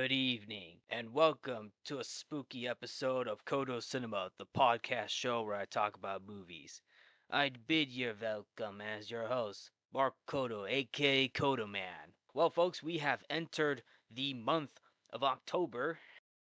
Good evening, and welcome to a spooky episode of Codo Cinema, the podcast show where I talk about movies. I'd bid you welcome as your host, Mark Codo, aka Codo Man. Well, folks, we have entered the month of October,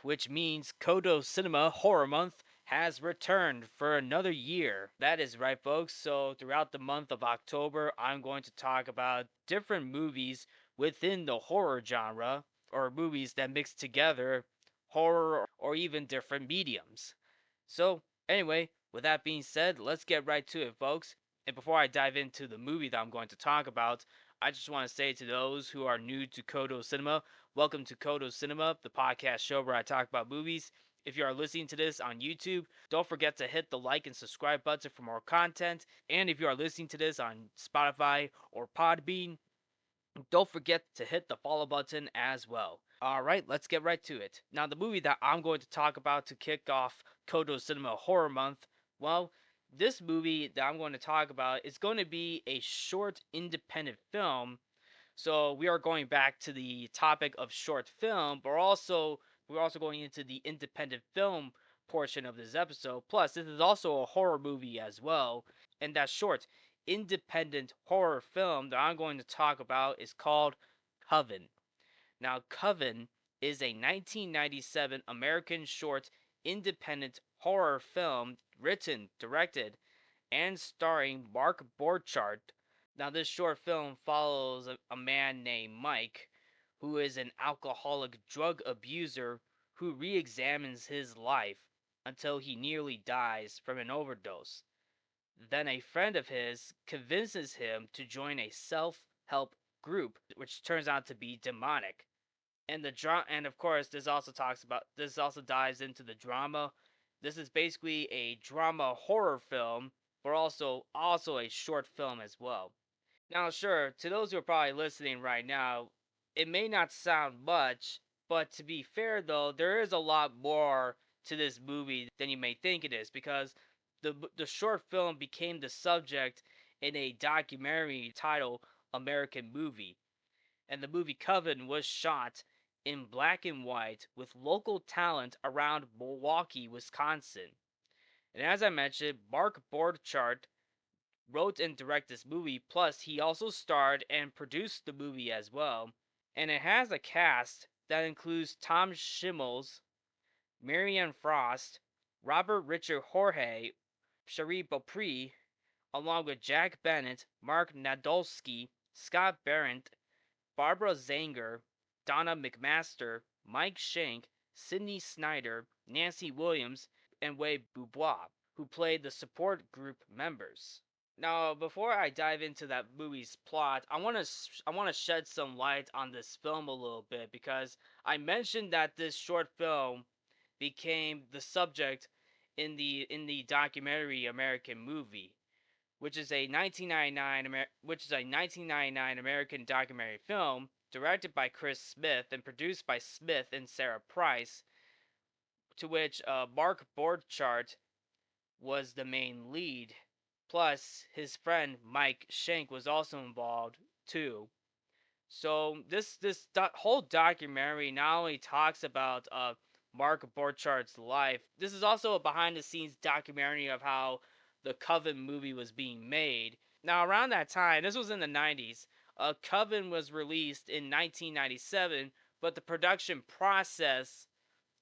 which means Codo Cinema Horror Month has returned for another year. That is right, folks. So, throughout the month of October, I'm going to talk about different movies within the horror genre, or movies that mix together horror or even different mediums. So, anyway, with that being said, let's get right to it, folks. And before I dive into the movie that I'm going to talk about, I just want to say to those who are new to Codo Cinema, welcome to Codo Cinema, the podcast show where I talk about movies. If you are listening to this on YouTube, don't forget to hit the like and subscribe button for more content. And if you are listening to this on Spotify or Podbean, don't forget to hit the follow button as well. Alright, let's get right to it. Now, the movie that I'm going to talk about to kick off Codo Cinema Horror Month, well, this movie that I'm going to talk about is going to be a short independent film. So we are going back to the topic of short film, but we're also going into the independent film portion of this episode. Plus, this is also a horror movie as well, and that short independent horror film that I'm going to talk about is called Coven. Now, Coven is a 1997 American short independent horror film written, directed, and starring Mark Borchardt. Now, this short film follows a man named Mike, who is an alcoholic drug abuser who re examines his life until he nearly dies from an overdose. Then a friend of his convinces him to join a self help group, which turns out to be demonic. And of course, this also dives into the drama. This is basically a drama horror film, but also a short film as well. Now, sure, to those who are probably listening right now, it may not sound much, but to be fair though, there is a lot more to this movie than you may think it is, because the short film became the subject in a documentary titled American Movie, and the movie Coven was shot in black and white with local talent around Milwaukee, Wisconsin. And as I mentioned, Mark Borchardt wrote and directed this movie, plus he also starred and produced the movie as well. And it has a cast that includes Tom Shimmels, Marianne Frost, Robert Richard Jorge, Cherie Beaupre, along with Jack Bennett, Mark Nadolski, Scott Barrett, Barbara Zanger, Donna McMaster, Mike Shank, Sidney Snyder, Nancy Williams, and Wade Dubois, who played the support group members. Now, before I dive into that movie's plot, I want to shed some light on this film a little bit, because I mentioned that this short film became the subject in the documentary American Movie, which is a 1999 American documentary film directed by Chris Smith and produced by Smith and Sarah Price, to which Mark Borchardt was the main lead. Plus, his friend Mike Shank was also involved too. So whole documentary not only talks about Mark Borchardt's life. This is also a behind the scenes documentary of how the Coven movie was being made. Now, around that time, this was in the 90s. Coven was released in 1997, but the production process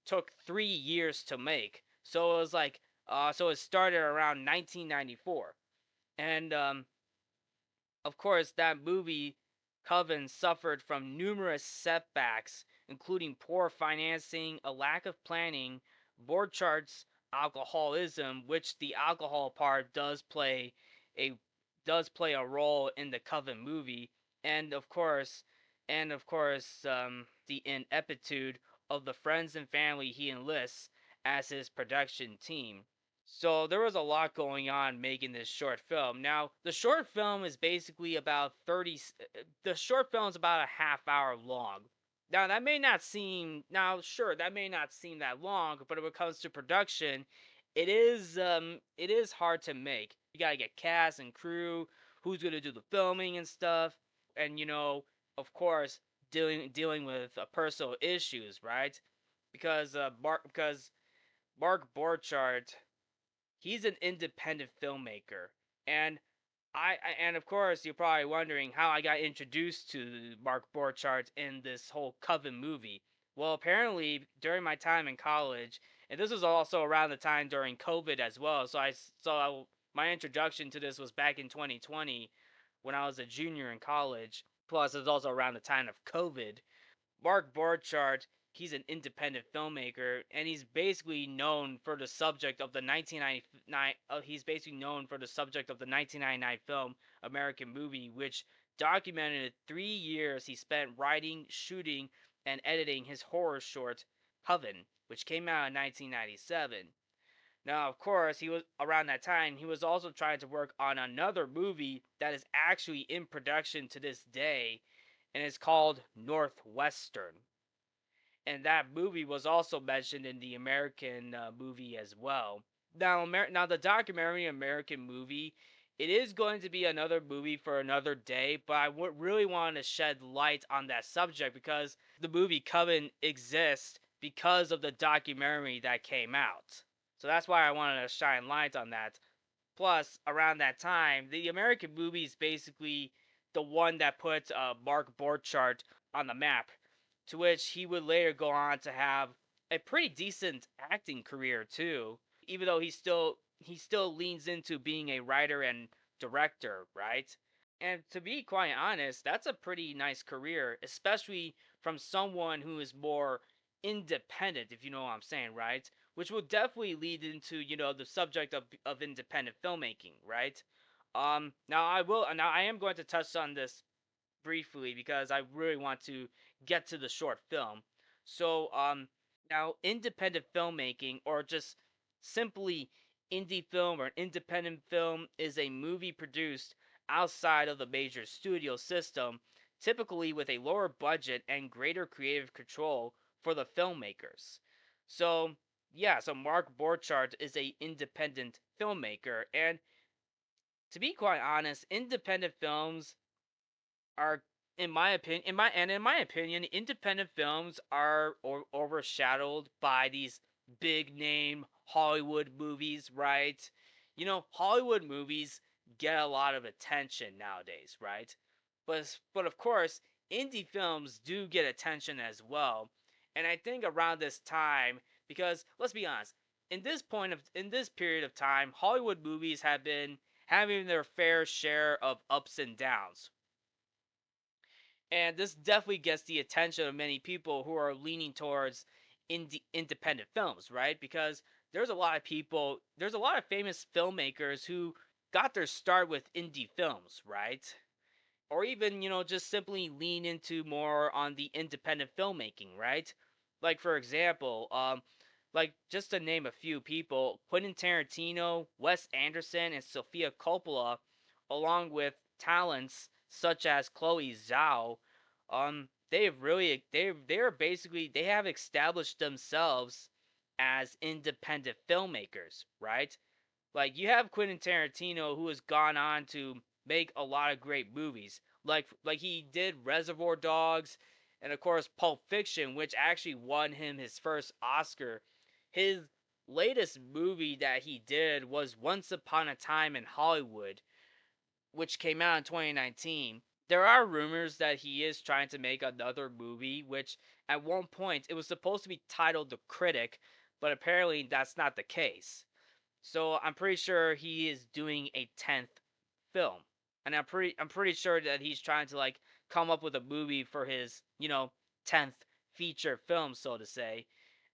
took 3 years to make. So it was so it started around 1994, and of course, that movie, Coven, suffered from numerous setbacks, including poor financing, a lack of planning, Borchardt's alcoholism, which the alcohol part a does play a role in the Coven movie, and of course, the ineptitude of the friends and family he enlists as his production team. So there was a lot going on making this short film. Now, the short film is basically about 30 the short film is about a half hour long. Now, that may not seem that long, but when it comes to production, it is hard to make. You got to get cast and crew, who's going to do the filming and stuff. And of course, dealing with personal issues, right? Because Mark Borchardt, he's an independent filmmaker, and and of course you're probably wondering how I got introduced to Mark Borchardt in this whole Coven movie. Well, apparently during my time in college, and this was also around the time during COVID as well. My introduction to this was back in 2020 when I was a junior in college. Plus, it was also around the time of COVID. Mark Borchardt, he's an independent filmmaker, and he's basically known for the subject of the 1999. He's basically known for the subject of the 1999 film American Movie, which documented the 3 years he spent writing, shooting, and editing his horror short Coven, which came out in 1997. Now, of course, he was around that time. He was also trying to work on another movie that is actually in production to this day, and it's called Northwestern. And that movie was also mentioned in the American movie as well. Now the documentary American Movie, it is going to be another movie for another day, but I would really want to shed light on that subject because the movie Coven exists because of the documentary that came out. So that's why I wanted to shine light on that. Plus, around that time, the American movie is basically the one that put Mark Borchardt on the map, to which he would later go on to have a pretty decent acting career too. Even though he still leans into being a writer and director, right? And to be quite honest, that's a pretty nice career, especially from someone who is more independent, if you know what I'm saying, right? Which will definitely lead into, the subject of independent filmmaking, right? Now I am going to touch on this briefly because I really want to get to the short film. So, now independent filmmaking, or just simply indie film or independent film, is a movie produced outside of the major studio system, typically with a lower budget and greater creative control for the filmmakers. So, yeah, so Mark Borchardt is a independent filmmaker, and to be quite honest, independent films are, in my opinion, independent films are overshadowed by these big name Hollywood movies, right? Hollywood movies get a lot of attention nowadays, right? But of course, indie films do get attention as well. And I think around this time, because let's be honest, in this period of time, Hollywood movies have been having their fair share of ups and downs, and this definitely gets the attention of many people who are leaning towards independent films, right? Because there's a lot of famous filmmakers who got their start with indie films, right? Or even, just simply lean into more on the independent filmmaking, right? Like, for example, like, just to name a few people, Quentin Tarantino, Wes Anderson, and Sofia Coppola, along with talents such as Chloe Zhao, they have established themselves as independent filmmakers, right? Like, you have Quentin Tarantino, who has gone on to make a lot of great movies. Like he did Reservoir Dogs, and of course Pulp Fiction, which actually won him his first Oscar. His latest movie that he did was Once Upon a Time in Hollywood, which came out in 2019. There are rumors that he is trying to make another movie, which at one point it was supposed to be titled The Critic, but apparently that's not the case. So I'm pretty sure he is doing a 10th film. And I'm pretty sure that he's trying to like come up with a movie for his, 10th feature film, so to say.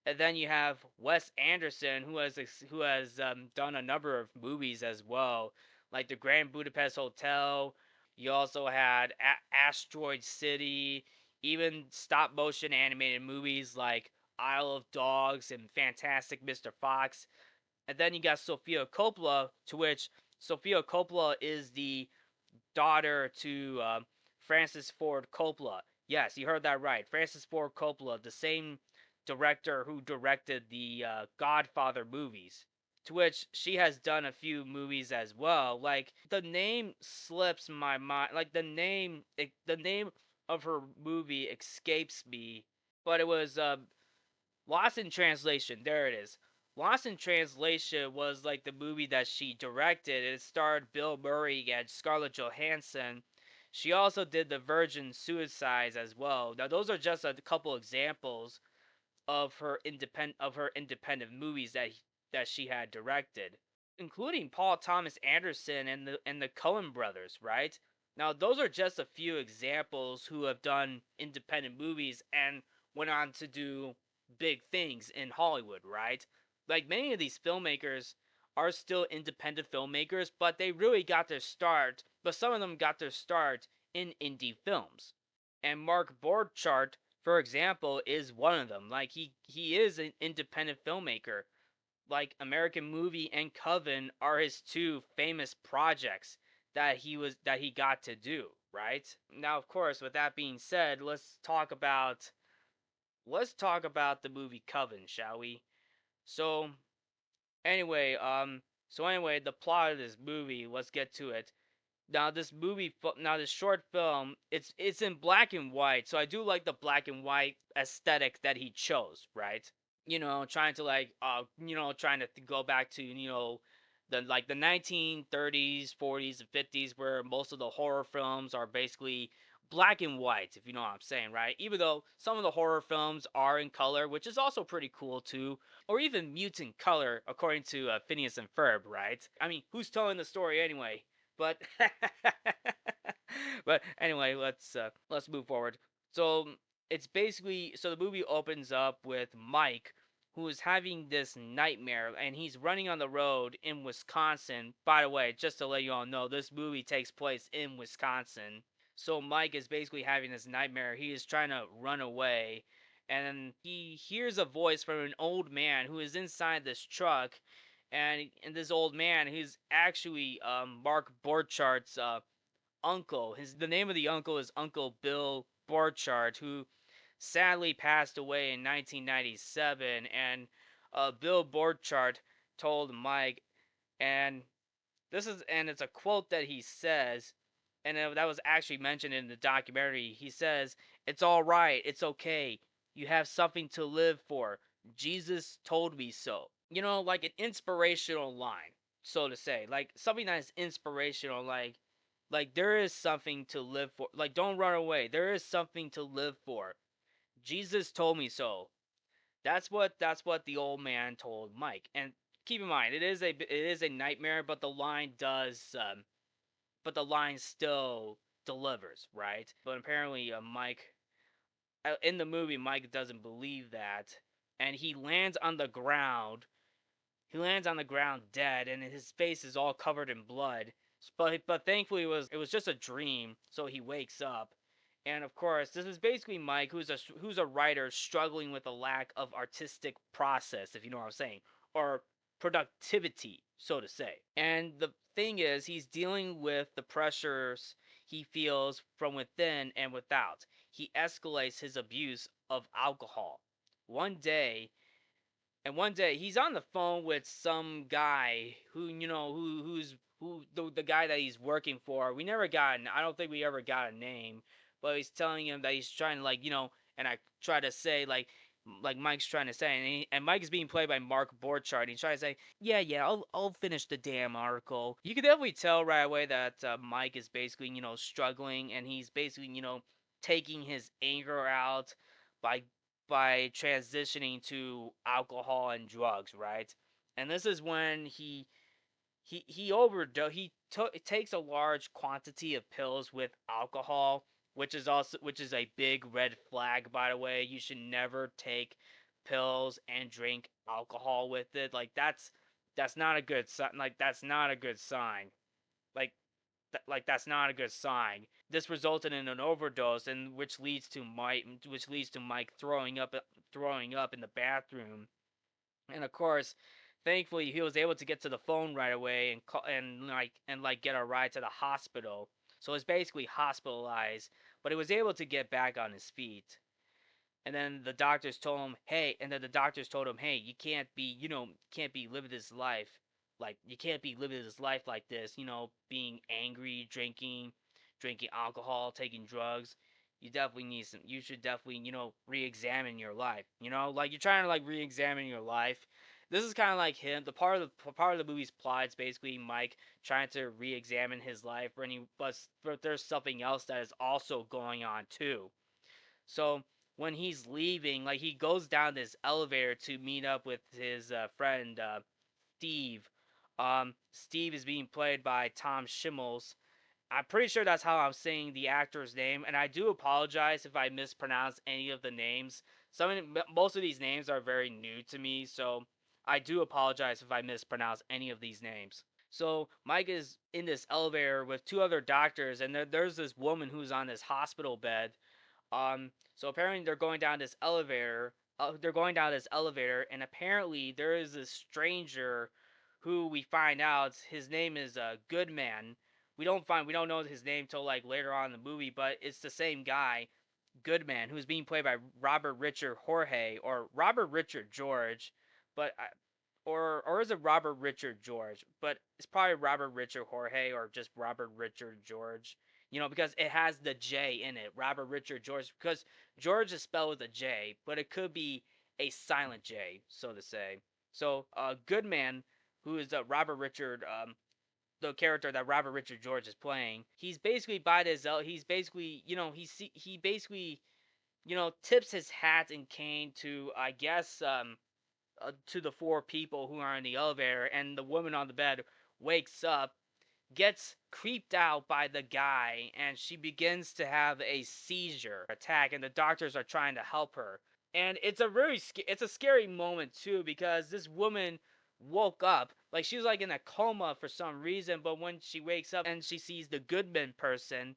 And then you have Wes Anderson, who has done a number of movies as well, like The Grand Budapest Hotel. You also had Asteroid City, even stop motion animated movies like Isle of Dogs and Fantastic Mr. Fox. And then you got Sofia Coppola, to which Sofia Coppola is the daughter to Francis Ford Coppola. Yes, you heard that right. Francis Ford Coppola, the same director who directed the Godfather movies. To which she has done a few movies as well. Like, the name slips my mind. Like, the name of her movie escapes me, but it was Lost in Translation. There it is. Lost in Translation was like the movie that she directed. It starred Bill Murray and Scarlett Johansson. She also did The Virgin Suicides as well. Now those are just a couple examples of her independent movies that she had directed, including Paul Thomas Anderson and the Coen brothers, right? Now those are just a few examples who have done independent movies and went on to do big things in Hollywood, right? Like many of these filmmakers are still independent filmmakers, but they really got their start, but some of them got their start in indie films. And Mark Borchardt, for example, is one of them. Like he is an independent filmmaker. Like American Movie and Coven are his two famous projects that he got to do, right? Now, of course, with that being said, let's talk about the movie Coven, shall we? So, anyway, the plot of this movie, let's get to it. Now this short film, it's in black and white, so I do like the black and white aesthetic that he chose, right? Trying to trying to go back to, the 1930s, 40s, and 50s, where most of the horror films are basically black and white, if you know what I'm saying, right? Even though some of the horror films are in color, which is also pretty cool too, or even mutant color, according to Phineas and Ferb, right? I mean, who's telling the story anyway? But but anyway, let's move forward. So the movie opens up with Mike, who is having this nightmare, and he's running on the road in Wisconsin. By the way, just to let you all know, this movie takes place in Wisconsin. So Mike is basically having this nightmare. He is trying to run away, and then he hears a voice from an old man who is inside this truck, and this old man, he's actually Mark Borchardt's uncle. The name of the uncle is Uncle Bill Borchardt, who sadly passed away in 1997. And Bill Borchardt told Mike, and it's a quote that he says, and that was actually mentioned in the documentary. He says, "It's all right. It's okay. You have something to live for. Jesus told me so." Like an inspirational line, so to say, like something that is inspirational, like there is something to live for. Like, don't run away. There is something to live for. Jesus told me so. That's what the old man told Mike. And keep in mind, it is a nightmare, but the line still delivers, right? But apparently, Mike, in the movie, Mike doesn't believe that, and he lands on the ground. He lands on the ground dead, and his face is all covered in blood. But thankfully, it was just a dream. So he wakes up, and of course, this is basically Mike, who's a writer struggling with a lack of artistic process, if you know what I'm saying, or productivity, so to say. And the thing is, he's dealing with the pressures he feels from within and without. He escalates his abuse of alcohol. One day, one day he's on the phone with some guy who the guy that he's working for. I don't think we ever got a name, but he's telling him that he's trying to, and I try to say, like Mike's trying to say, and Mike is being played by Mark Borchardt. He's trying to say, yeah, I'll finish the damn article. You can definitely tell right away that Mike is basically struggling, and he's basically taking his anger out by transitioning to alcohol and drugs, right? And this is when takes a large quantity of pills with alcohol, which is a big red flag, by the way. You should never take pills and drink alcohol with it. Like that's not a good sign. Like that's not a good sign. Like that's not a good sign. This resulted in an overdose, and which leads to Mike throwing up in the bathroom. And of course, thankfully, he was able to get to the phone right away and call, and get a ride to the hospital. So he's basically hospitalized, but he was able to get back on his feet. And then the doctors told him, "Hey," "You can't be living this life. Like, you can't be living this life like this, being angry, drinking alcohol, taking drugs. you definitely need some. You should definitely, re-examine your life. Like you're trying to like re-examine your life. This is kind of like him. The part of the movie's plot is basically Mike trying to re-examine his life, but there's something else that is also going on too. So when he's leaving, like he goes down this elevator to meet up with his friend Steve. Steve is being played by Tom Schimmels. I'm pretty sure that's how I'm saying the actor's name, and I do apologize if I mispronounce any of the names. Most of these names are very new to me, so I do apologize if I mispronounce any of these names. So Mike is in this elevator with two other doctors, and there's this woman who's on this hospital bed. So apparently they're going down this elevator. They're going down this elevator, and apparently there is this stranger who we find out his name is Goodman. We don't know his name till like later on in the movie, but it's the same guy, Goodman, who's being played by Robert Richard Jorge or Robert Richard George, but or is it Robert Richard George? But it's probably Robert Richard Jorge or just Robert Richard George. Because it has the J in it, Robert Richard George, because George is spelled with a J, but it could be a silent J, so to say. So, Goodman, who is Robert Richard, the character that Robert Richard George is playing, he's basically by this. He's basically, he basically, tips his hat and cane to, I guess, to the four people who are in the elevator, and the woman on the bed wakes up, gets creeped out by the guy, and she begins to have a seizure attack, and the doctors are trying to help her. And it's a scary moment too, because this woman woke up like she was like in a coma for some reason, but when she wakes up and she sees the Goodman person,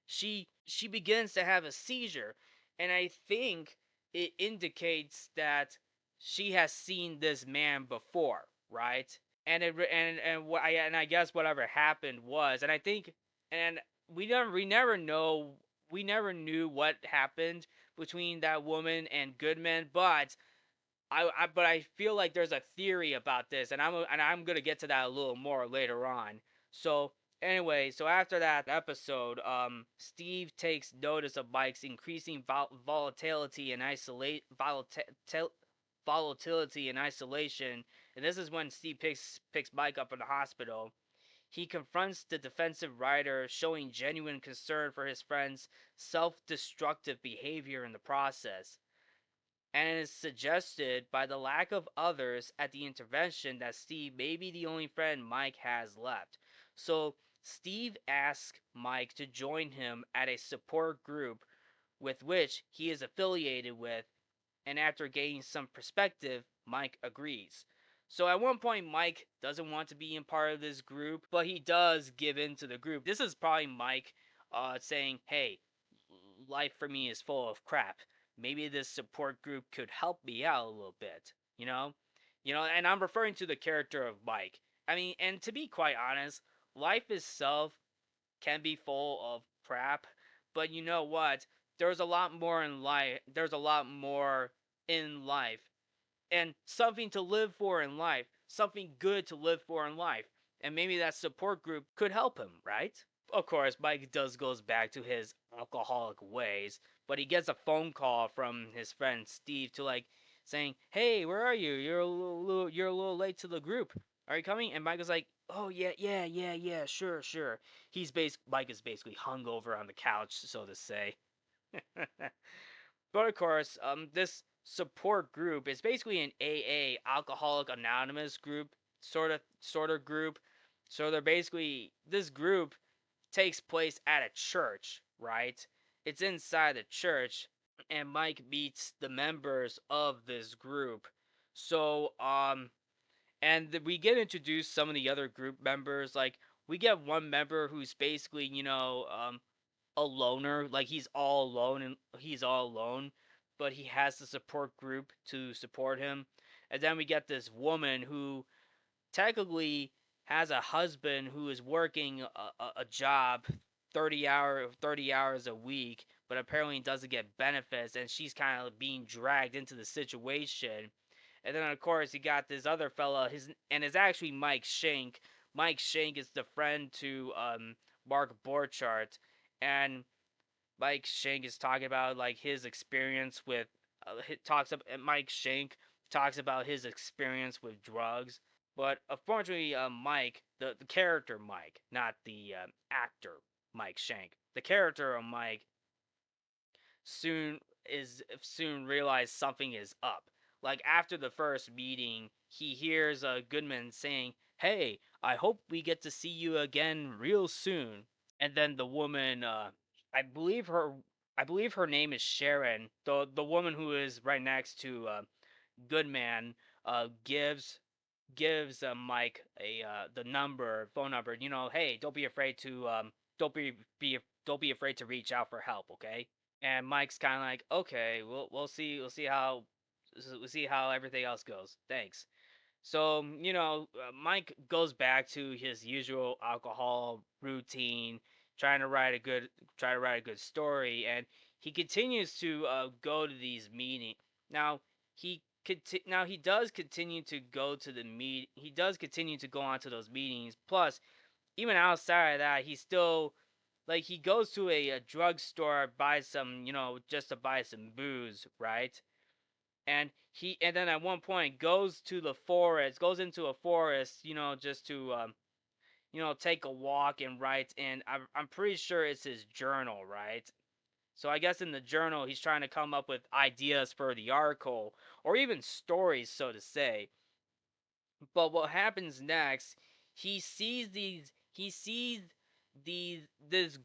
she begins to have a seizure, and I think it indicates that she has seen this man before, right? And I guess whatever happened was, and I think, and we never knew what happened between that woman and Goodman, but I feel like there's a theory about this, and I'm gonna get to that a little more later on. So anyway, so after that episode, Steve takes notice of Mike's increasing volatility and volatility and isolation, and this is when Steve picks Mike up in the hospital. He confronts the defensive writer, showing genuine concern for his friend's self-destructive behavior in the process, and it is suggested by the lack of others at the intervention that Steve may be the only friend Mike has left. So Steve asks Mike to join him at a support group with which he is affiliated with, and after gaining some perspective, Mike agrees. So at one point, Mike doesn't want to be in part of this group, but he does give in to the group. This is probably Mike saying, hey, life for me is full of crap. Maybe this support group could help me out a little bit, you know? And I'm referring to the character of Mike. I mean, and to be quite honest, life itself can be full of crap, but you know what? There's a lot more in life. There's a lot more in life, and something to live for in life, something good to live for in life. And maybe that support group could help him, right? Of course, Mike does goes back to his alcoholic ways, but he gets a phone call from his friend Steve to like saying, "Hey, where are you? You're a little late to the group. Are you coming?" And Mike is like, "Oh yeah, yeah, yeah, yeah, sure, sure." Mike is basically hungover on the couch, so to say. But of course, this support group is basically an AA, Alcoholic Anonymous group, sort of group. So they're basically this group takes place at a church, right? It's inside the church, and Mike meets the members of this group. So, we get introduced some of the other group members. Like, we get one member who's basically, a loner. Like, he's all alone, but he has the support group to support him. And then we get this woman who technically has a husband who is working a job 30 hours a week, but apparently doesn't get benefits, and she's kind of being dragged into the situation. And then of course you got this other fella, it's actually Mike Shank. Mike Shank is the friend to Mark Borchardt, and Mike Shank is talking about like his experience with Mike Shank talks about his experience with drugs. But unfortunately, Mike, the character Mike, not the actor Mike Shank, the character of Mike soon realize something is up. Like after the first meeting, he hears Goodman saying, "Hey, I hope we get to see you again real soon." And then the woman, I believe her, I believe her name is Sharon. The woman who is right next to Goodman, gives Mike a the phone number. Hey, don't be afraid to don't be don't be afraid to reach out for help. Okay. And Mike's kind of like, okay, we'll see how everything else goes. Thanks. So Mike goes back to his usual alcohol routine, trying to write a good story, and he continues to go to these meetings. Now he does continue to go to the meet. He does continue to go on to those meetings. Plus, even outside of that, he still like he goes to a drugstore, buys some, just to buy some booze, right? And then at one point goes into a forest, just to take a walk and write. And I'm pretty sure it's his journal, right? So I guess in the journal he's trying to come up with ideas for the article or even stories, so to say. But what happens next? He sees this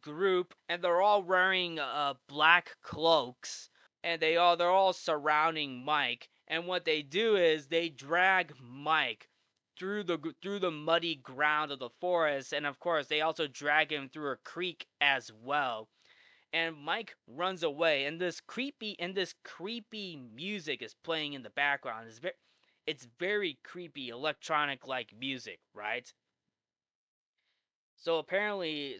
group, and they're all wearing black cloaks, and they're all surrounding Mike. And what they do is they drag Mike through the muddy ground of the forest, and of course they also drag him through a creek as well. And Mike runs away, and this creepy music is playing in the background. It's very creepy electronic like music, right? So apparently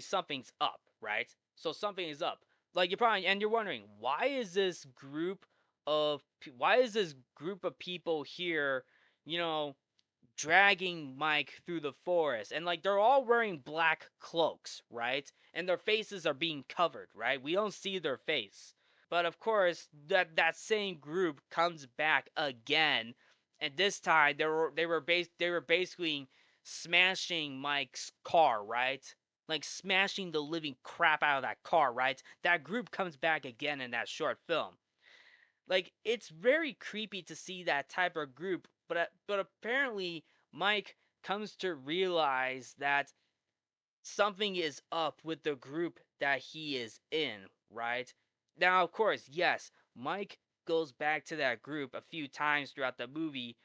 something's up, right? So something is up. Like you're wondering why is this group of people here, you know, dragging Mike through the forest, and like they're all wearing black cloaks, right? And their faces are being covered, right? We don't see their face. But of course, that same group comes back again, and this time they were basically smashing Mike's car, right? Like smashing the living crap out of that car, right? That group comes back again in that short film. Like it's very creepy to see that type of group, but apparently Mike comes to realize that something is up with the group that he is in, right? Now, of course, yes, Mike goes back to that group a few times throughout the movie,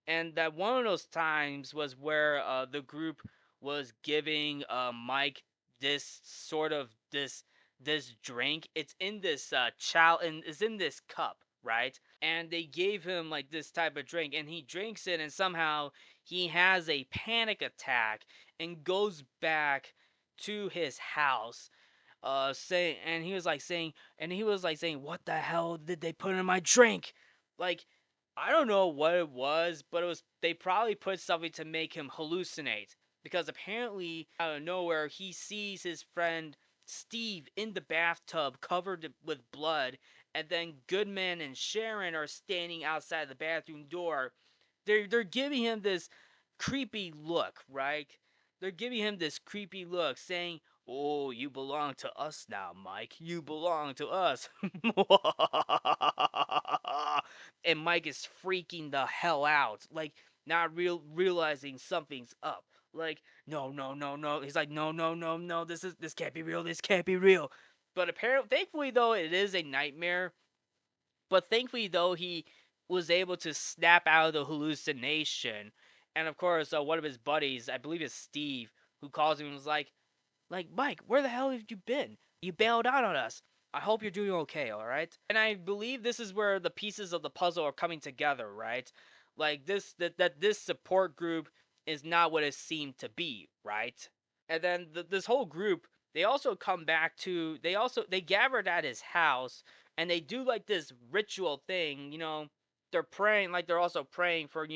and that one of those times was where the group was giving Mike this drink. It's in this and it's in this cup, right? And they gave him like this type of drink, and he drinks it, and somehow he has a panic attack and goes back to his house, saying and he was like saying, what the hell did they put in my drink? Like, I don't know what it was, but they probably put something to make him hallucinate, because apparently out of nowhere he sees his friend Steve in the bathtub covered with blood, and then Goodman and Sharon are standing outside the bathroom door. They're giving him this creepy look, right? They're giving him this creepy look, saying, "Oh, you belong to us now, Mike. You belong to us." And Mike is freaking the hell out, like not realizing something's up. Like, no, no, no, no. He's like, no, no, no, no. This can't be real. This can't be real. But apparently, thankfully though, it is a nightmare. But thankfully though, he was able to snap out of the hallucination. And of course, one of his buddies, I believe it's Steve, who calls him and was like, Mike, where the hell have you been? You bailed out on us. I hope you're doing okay, all right? And I believe this is where the pieces of the puzzle are coming together, right? Like this support group is not what it seemed to be, right? And then this whole group, they gathered at his house, and they do like this ritual thing, they're praying, like they're also praying for,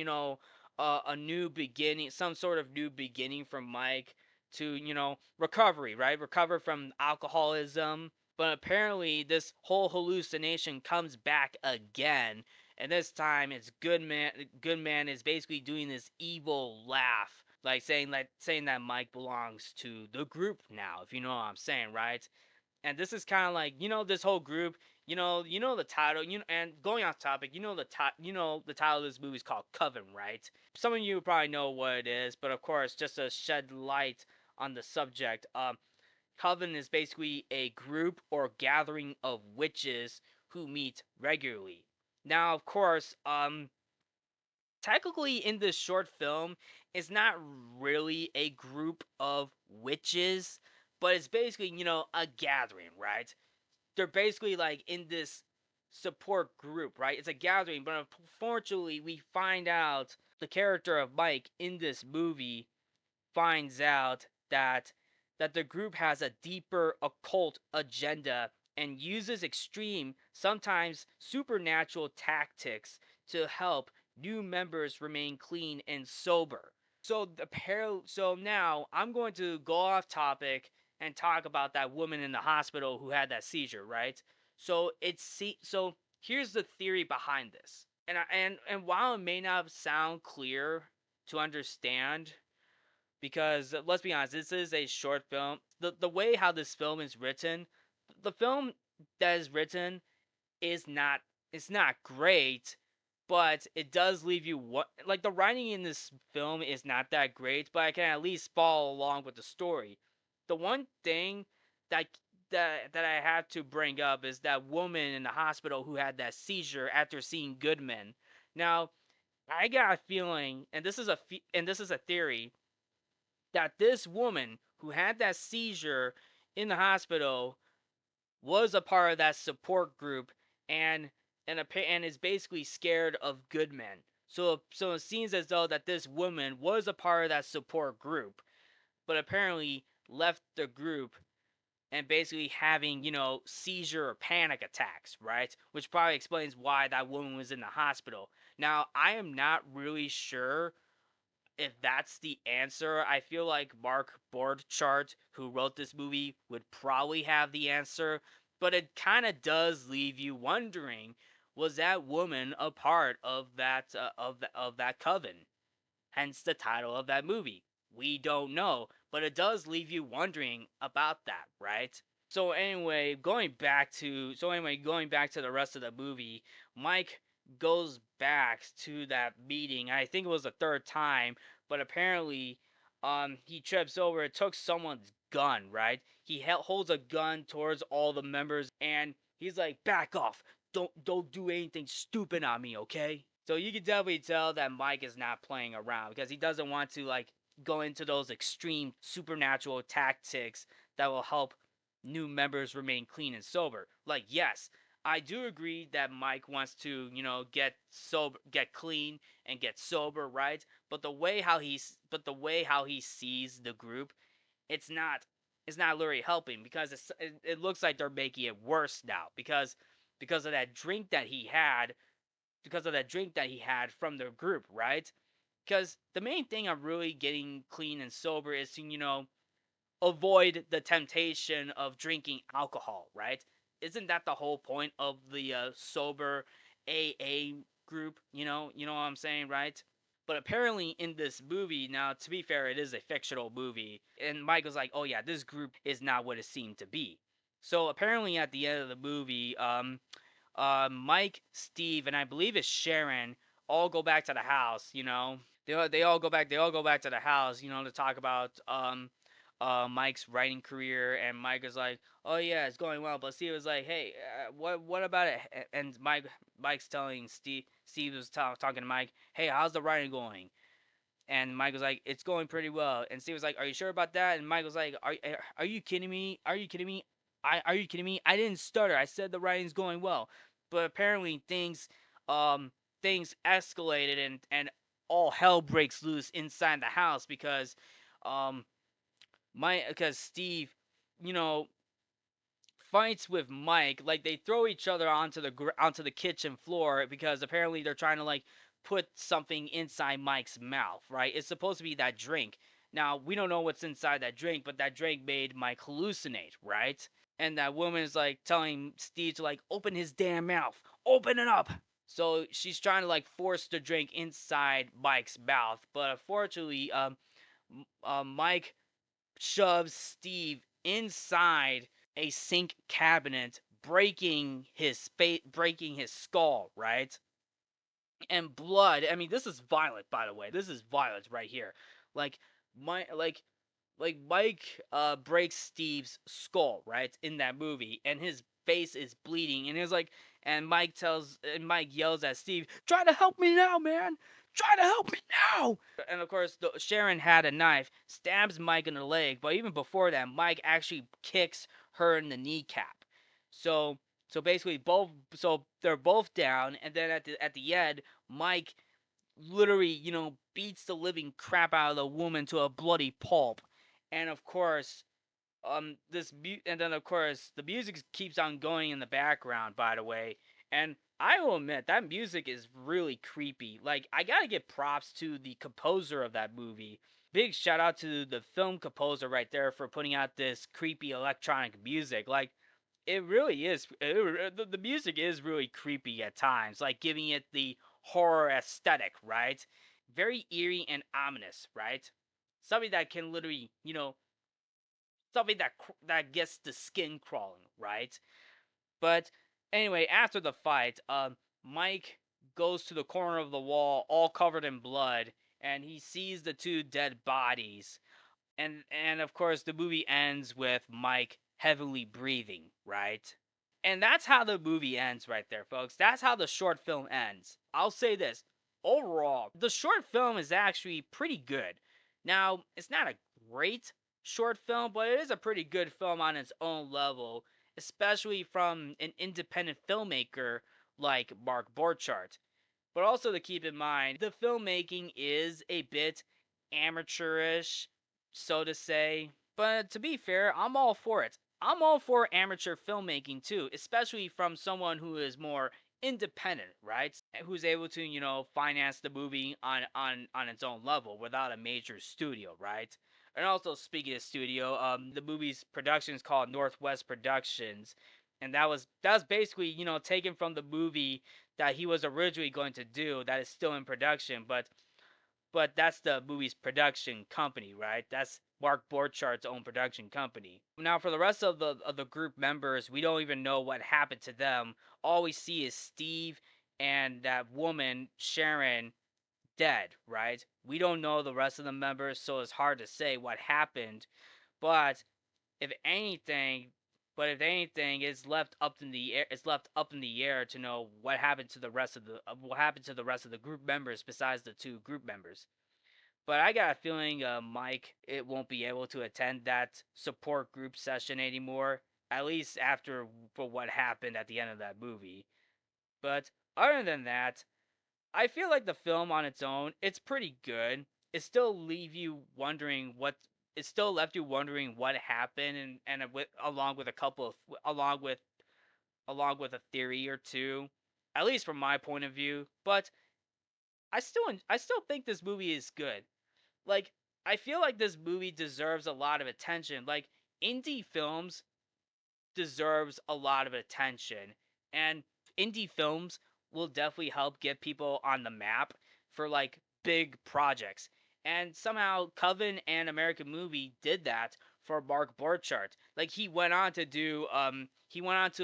a new beginning, some sort of new beginning for Mike. to recovery, right? Recover from alcoholism. But apparently, this whole hallucination comes back again, and this time it's Goodman. Goodman is basically doing this evil laugh, like saying that Mike belongs to the group now, if you know what I'm saying, right? And this is kind of like this whole group. The title. And going off topic, the title of this movie is called Coven, right? Some of you probably know what it is, but of course, just to shed light on the subject, Coven is basically a group or gathering of witches who meet regularly. Now, of course, technically in this short film, it's not really a group of witches, but it's basically, a gathering, right? They're basically like in this support group, right? It's a gathering, but unfortunately, we find out the character of Mike in this movie finds out that the group has a deeper occult agenda and uses extreme, sometimes supernatural tactics to help new members remain clean and sober. So now I'm going to go off topic and talk about that woman in the hospital who had that seizure, right? So here's the theory behind this. And while it may not sound clear to understand, because let's be honest, this is a short film. The way how this film is written, the film that is written is not it's not great, but it does leave you what like the writing in this film is not that great, but I can at least follow along with the story. The one thing that that I have to bring up is that woman in the hospital who had that seizure after seeing Goodman. Now, I got a feeling, and this is a theory, that this woman who had that seizure in the hospital was a part of that support group and and is basically scared of good men. So it seems as though that this woman was a part of that support group, but apparently left the group and basically having, seizure or panic attacks, right? Which probably explains why that woman was in the hospital. Now, I am not really sure if that's the answer. I feel like Mark Borchardt, who wrote this movie, would probably have the answer, but it kind of does leave you wondering: was that woman a part of that coven? Hence the title of that movie. We don't know, but it does leave you wondering about that, right? Going back to the rest of the movie, Mike goes back to that meeting. I think it was the third time, but apparently he trips over, it took someone's gun, right? He holds a gun towards all the members and he's like, "Back off. Don't do anything stupid on me, okay?" So you can definitely tell that Mike is not playing around because he doesn't want to like go into those extreme supernatural tactics that will help new members remain clean and sober. Like, yes, I do agree that Mike wants to, get sober, get clean and get sober, right? But the way how he sees the group, it's not it's not really helping because it looks like they're making it worse now because of that drink that he had from the group, right? Because the main thing of really getting clean and sober is to, avoid the temptation of drinking alcohol, right? Isn't that the whole point of the sober AA group? You know what I'm saying, right? But apparently in this movie, now to be fair, it is a fictional movie, and Michael's like, "Oh yeah, this group is not what it seemed to be." So apparently at the end of the movie, Mike, Steve, and I believe it's Sharon all go back to the house. They all go back to the house, to talk about Mike's writing career, and Mike is like, "Oh yeah, it's going well," but Steve was like, "Hey, what about it?" And Mike's telling Steve was talking to Mike, "Hey, how's the writing going?" And Mike was like, "It's going pretty well." And Steve was like, "Are you sure about that?" And Mike was like, "Are you kidding me? Are you kidding me? Are you kidding me? I didn't stutter. I said the writing's going well." But apparently things escalated, and all hell breaks loose inside the house because um Steve, you know, fights with Mike. Like they throw each other onto the kitchen floor because apparently they're trying to like put something inside Mike's mouth, right? It's supposed to be that drink. Now, we don't know what's inside that drink, but that drink made Mike hallucinate, right? And that woman is like telling Steve to like open his damn mouth, open it up. So she's trying to like force the drink inside Mike's mouth, but unfortunately, Mike shoves Steve inside a sink cabinet, breaking his skull, right? And blood. I mean, this is violent, by the way. This is violence right here. Like my Mike breaks Steve's skull, right, in that movie, and his face is bleeding, and Mike yells at Steve, "Try to help me now, man! Try to help me now!" And of course, Sharon had a knife, stabs Mike in the leg, but even before that, Mike actually kicks her in the kneecap. So basically, they're both down, and then at the end, Mike literally, beats the living crap out of the woman to a bloody pulp. And of course, and then of course the music keeps on going in the background, by the way. And I will admit that music is really creepy. Like, I gotta give props to the composer of that movie. Big shout out to the film composer right there for putting out this creepy electronic music. Like, it really is. The music is really creepy at times, like giving it the horror aesthetic, right? Very eerie and ominous, right? Something that can literally, something that gets the skin crawling, right? But anyway, after the fight, Mike goes to the corner of the wall, all covered in blood, and he sees the two dead bodies. And of course, the movie ends with Mike heavily breathing, right? And that's how the movie ends right there, folks. That's how the short film ends. I'll say this. Overall, the short film is actually pretty good. Now, it's not a great short film, but it is a pretty good film on its own level, especially from an independent filmmaker like Mark Borchardt. But also to keep in mind, the filmmaking is a bit amateurish, so to say. But to be fair, I'm all for it. I'm all for amateur filmmaking too, especially from someone who is more independent, right? Who's able to, finance the movie on its own level without a major studio, right? And also, speaking of studio, the movie's production is called Northwest Productions, and that was basically, taken from the movie that he was originally going to do that is still in production, but that's the movie's production company, right? That's Mark Borchardt's own production company. Now, for the rest of the group members, we don't even know what happened to them. All we see is Steve and that woman Sharon dead, right? We don't know the rest of the members, so it's hard to say what happened. But if anything, if anything, it's left up in the air. It's left up in the air to know what happened to the rest of the group members besides the two group members. But I got a feeling Mike it won't be able to attend that support group session anymore. At least after for what happened at the end of that movie. But other than that, I feel like the film on its own, it's pretty good. It still leave you wondering what it still left you wondering what happened, and along with a couple of along with a theory or two, at least from my point of view. But I still think this movie is good. Like, I feel like this movie deserves a lot of attention. Like, indie films deserves a lot of attention. And indie films will definitely help get people on the map for like big projects. And somehow Coven and American Movie did that for Mark Borchardt. Like, he went on to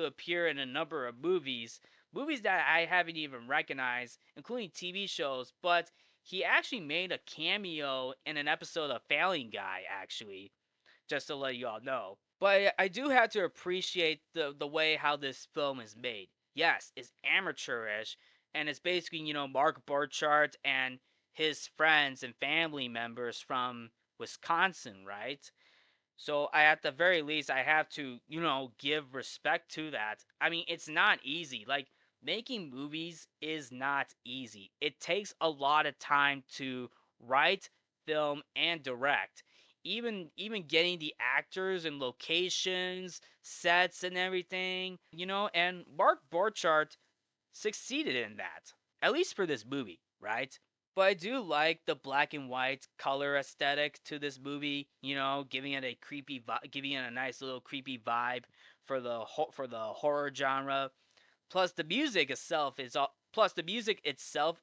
appear in a number of movies that I haven't even recognized, including TV shows, but he actually made a cameo in an episode of Family Guy, actually, just to let you all know. But I do have to appreciate the way how this film is made. Yes, it's amateurish, and it's basically, Mark Borchardt and his friends and family members from Wisconsin, right? So at the very least, I have to, give respect to that. I mean, it's not easy. Like, making movies is not easy. It takes a lot of time to write, film, and direct. Even getting the actors and locations, sets, and everything, and Mark Borchardt succeeded in that. At least for this movie, right? But I do like the black and white color aesthetic to this movie. Giving it a giving it a nice little creepy vibe for for the horror genre. Plus the music itself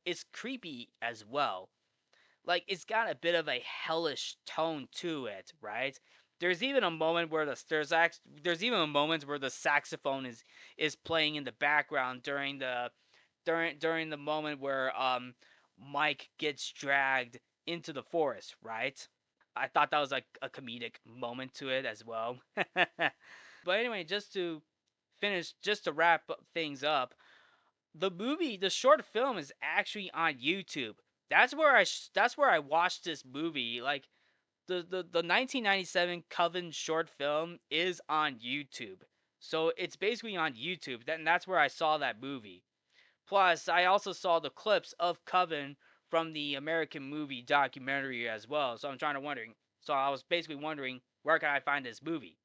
is creepy as well. Like it's got a bit of a hellish tone to it, right? There's even a moment where there's even a moment where the saxophone is playing in the background during the moment where Mike gets dragged into the forest, right? I thought that was like a comedic moment to it as well. But anyway, just to wrap things up, the short film is actually on YouTube. That's where I watched this movie. Like the 1997 Coven short film is on YouTube. So it's basically on YouTube. That's where I saw that movie. Plus, I also saw the clips of Coven from the American movie documentary as well. So I was basically wondering where can I find this movie.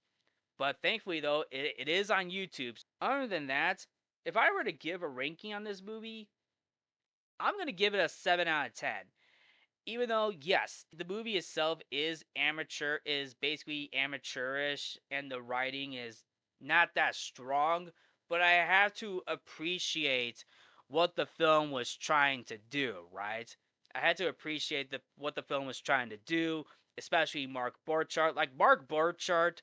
But thankfully, though, it is on YouTube. Other than that, if I were to give a ranking on this movie, I'm going to give it a 7 out of 10. Even though, yes, the movie itself is basically amateurish, and the writing is not that strong, but I have to appreciate what the film was trying to do, right? I had to appreciate what the film was trying to do, especially Mark Borchardt. Like Mark Borchardt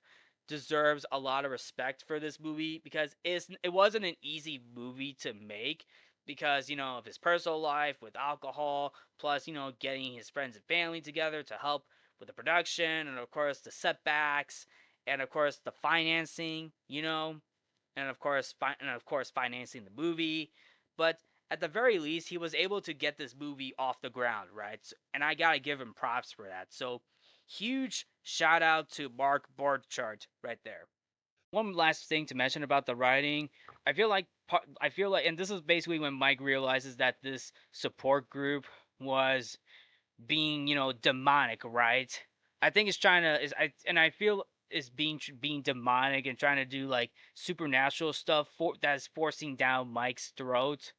deserves a lot of respect for this movie because it wasn't an easy movie to make because of his personal life with alcohol, plus getting his friends and family together to help with the production, and of course the setbacks, and of course the financing, and of course financing the movie. But at the very least, he was able to get this movie off the ground, right? And I gotta give him props for that. So huge shout out to Mark Borchardt right there. One last thing to mention about the writing, I feel like, and this is basically when Mike realizes that this support group was being, demonic, right? I think it's trying to is I and I feel is being demonic and trying to do like supernatural stuff that's forcing down Mike's throat,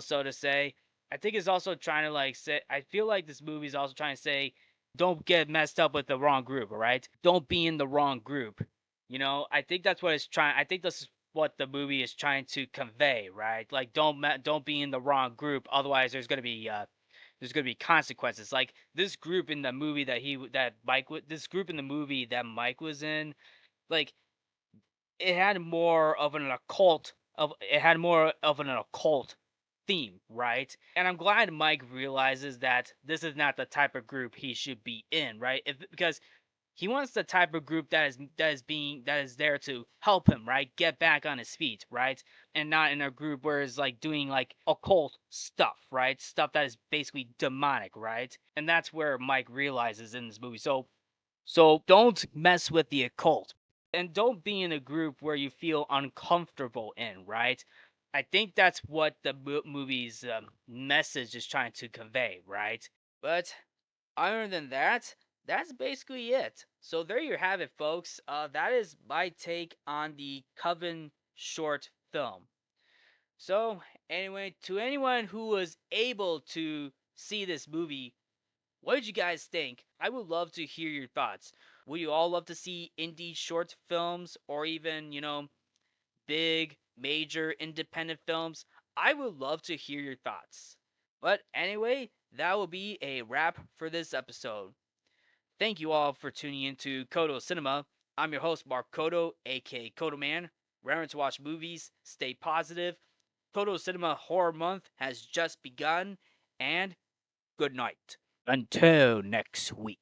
so to say. I think it's also trying to like say. I feel like this movie is also trying to say, don't get messed up with the wrong group, all right? Don't be in the wrong group. I think that's what it's trying. I think this is what the movie is trying to convey, right? Like, don't be in the wrong group, otherwise there's gonna be consequences. Like this group in the movie this group in the movie that Mike was in, like it had more of an occult theme, right? And I'm glad Mike realizes that this is not the type of group he should be in, right? Because he wants the type of group that is there to help him, right? Get back on his feet, right? And not in a group where it's like doing like occult stuff, right? Stuff that is basically demonic, right? And that's where Mike realizes in this movie. So don't mess with the occult. And don't be in a group where you feel uncomfortable in, right? I think that's what the movie's message is trying to convey, right? But other than that, that's basically it. So there you have it, folks. That is my take on the Coven short film. So anyway, to anyone who was able to see this movie, what did you guys think? I would love to hear your thoughts. Would you all love to see indie short films or even, big, major independent films? I would love to hear your thoughts. But anyway, that will be a wrap for this episode. Thank you all for tuning into Codo Cinema. I'm your host, Mark Codo, aka Codoman. Remember to watch movies, stay positive. Codo Cinema Horror Month has just begun, and good night. Until next week.